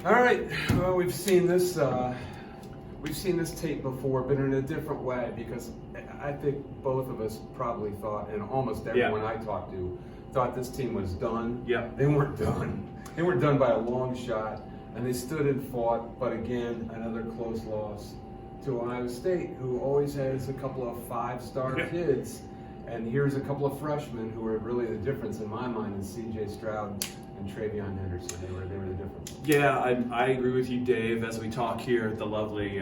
All right. Well, we've seen this tape before, but in a different way, because I think both of us probably thought, and almost everyone I talked to, thought this team was done. Yeah. They weren't done. They weren't done by a long shot, and they stood and fought. But again, another close loss to Ohio State, who always has a couple of five-star kids. And here's a couple of freshmen who are really the difference in my mind, in C.J. Stroud and Travion Henderson. They were the difference. Yeah, I agree with you, Dave. As we talk here at the lovely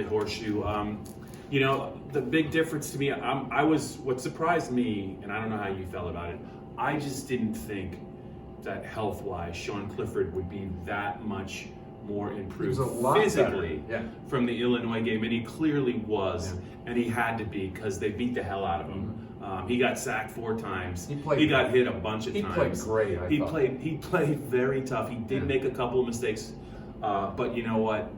Horseshoe, the big difference to me, what surprised me, and I don't know how you felt about it. I just didn't think that health-wise, Sean Clifford would be that much more improved physically from the Illinois game, and he clearly was, and he had to be, because they beat the hell out of him. He got sacked 4 times. He got hit a bunch of times. He played great. He played very tough. He did make a couple of mistakes, but you know what?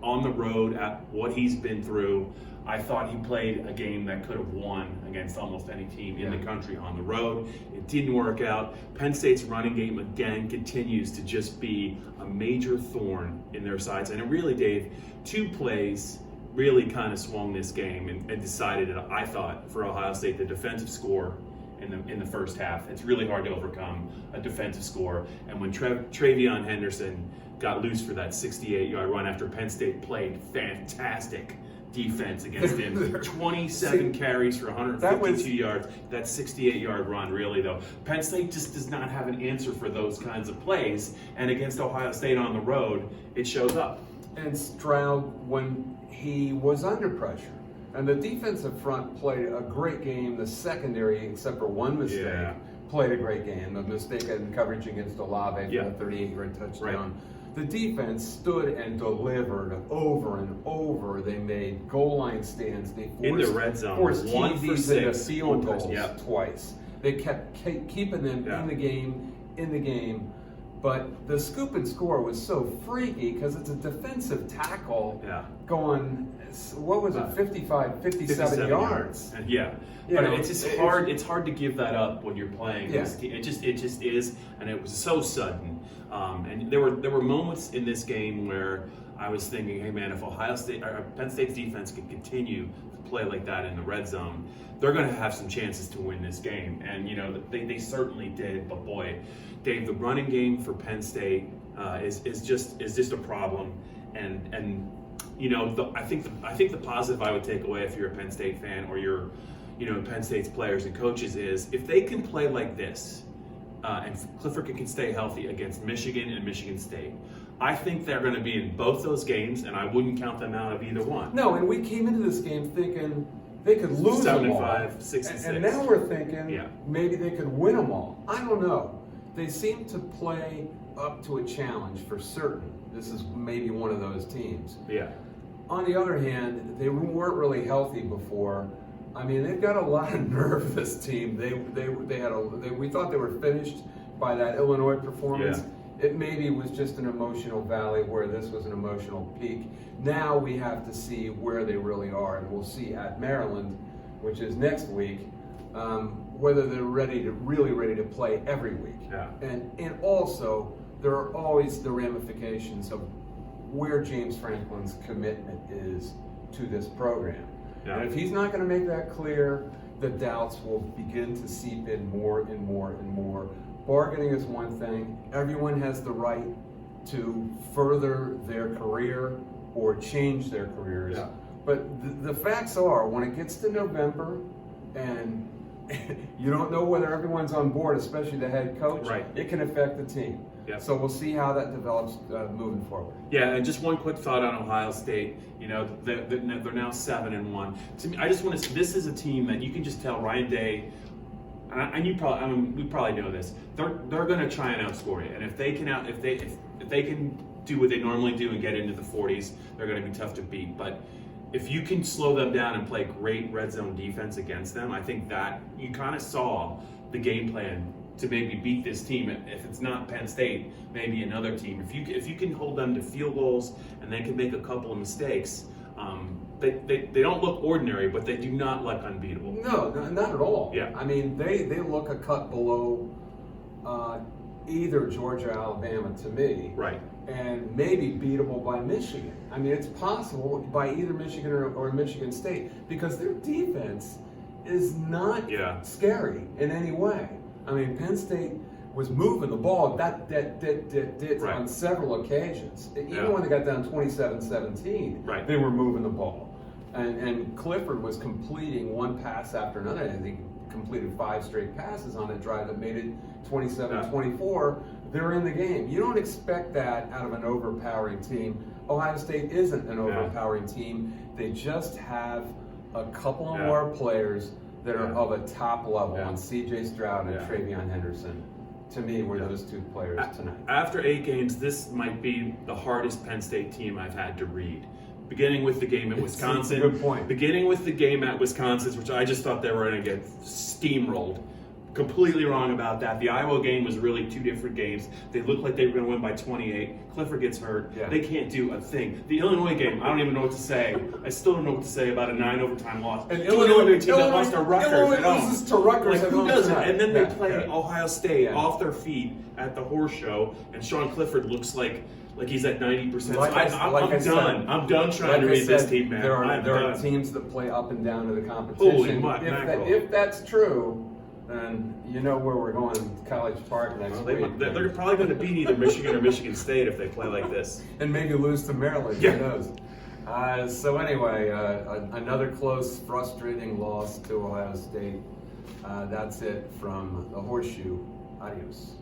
On the road, at what he's been through, I thought he played a game that could have won against almost any team in the country on the road. It didn't work out. Penn State's running game, again, continues to just be a major thorn in their sides. And it really, Dave, 2 plays really kind of swung this game and decided it. I thought, for Ohio State, the defensive score in the first half, it's really hard to overcome a defensive score. And when Travion Henderson got loose for that 68-yard run after Penn State played fantastic defense against him. 27 carries for 152 yards. That 68-yard run, really, though. Penn State just does not have an answer for those kinds of plays, and against Ohio State on the road, it shows up. And Stroud, when he was under pressure, and the defensive front played a great game. The secondary, except for one mistake, played a great game. The mistake in coverage against Olave for the 38-yard touchdown. Right. The defense stood and delivered over and over. They made goal line stands. They forced, in the red zone, forced 1 for 6 into field goals twice. They kept keeping them in the game. But the scoop and score was so freaky because it's a defensive tackle going, what was it, 57 yards. And but it's just hard. It's hard to give that up when you're playing this team. It just is, and it was so sudden. And there were moments in this game where I was thinking, hey man, if Penn State's defense can continue to play like that in the red zone, they're going to have some chances to win this game. And they certainly did. But boy, Dave, the running game for Penn State is just a problem. And I think the positive I would take away, if you're a Penn State fan or you're Penn State's players and coaches, is if they can play like this, and Clifford can stay healthy against Michigan and Michigan State, I think they're going to be in both those games, and I wouldn't count them out of either one. No, and we came into this game thinking they could lose them all. 7-5, 6-6. And now we're thinking maybe they could win them all. I don't know. They seem to play up to a challenge for certain. This is maybe one of those teams. Yeah. On the other hand, they weren't really healthy before. I mean, they've got a lot of nerve, this team. We thought they were finished by that Illinois performance. Yeah. It maybe was just an emotional valley where this was an emotional peak. Now we have to see where they really are, and we'll see at Maryland, which is next week, whether they're really ready to play every week. Yeah. And also, there are always the ramifications of where James Franklin's commitment is to this program. Yeah. And if he's not going to make that clear, the doubts will begin to seep in more and more and more. Bargaining is one thing. Everyone has the right to further their career or change their careers. Yeah. But the facts are, when it gets to November and you don't know whether everyone's on board, especially the head coach, it can affect the team. Yeah. So we'll see how that develops moving forward. Yeah, and just one quick thought on Ohio State. They're now 7-1. To me, I just want to. This is a team that you can just tell Ryan Day, and we probably know this. They're going to try and outscore you, and if they can do what they normally do and get into the 40s, they're going to be tough to beat. But if you can slow them down and play great red zone defense against them, I think that you kind of saw the game plan to maybe beat this team. If it's not Penn State, maybe another team. If you can hold them to field goals and they can make a couple of mistakes, they don't look ordinary, but they do not look unbeatable. No, not at all. Yeah. I mean, they look a cut below either Georgia or Alabama to me. Right. And maybe beatable by Michigan. I mean, it's possible by either Michigan or Michigan State because their defense is not scary in any way. I mean, Penn State was moving the ball on several occasions. Even when they got down 27-17, they were moving the ball. And Clifford was completing one pass after another. I think he completed 5 straight passes on a drive that made it 27-24. They're in the game. You don't expect that out of an overpowering team. Ohio State isn't an overpowering team. They just have a couple of more players that are of a top level on C.J. Stroud and Travion Henderson. To me, were those 2 players tonight. After 8 games, this might be the hardest Penn State team I've had to read. Beginning with the game at Wisconsin. Good point. Beginning with the game at Wisconsin, which I just thought they were going to get steamrolled. Completely wrong about that. The Iowa game was really 2 different games. They looked like they were going to win by 28. Clifford gets hurt. They can't do a thing. The Illinois game, I don't even know what to say. I still don't know what to say about a 9 overtime loss. And Illinois team that lost to Rutgers. Illinois loses to Rutgers. Like, who doesn't? And then they play Ohio State off their feet at the Horseshoe, and Sean Clifford looks like he's at 90%. I'm done trying to read this team, man. There are teams that play up and down to the competition. Holy mackerel. If that's true, then you know where we're going, College Park next week. They're probably going to beat either Michigan or Michigan State if they play like this. And maybe lose to Maryland, who knows. So anyway, another close, frustrating loss to Ohio State. That's it from the Horseshoe. Adios.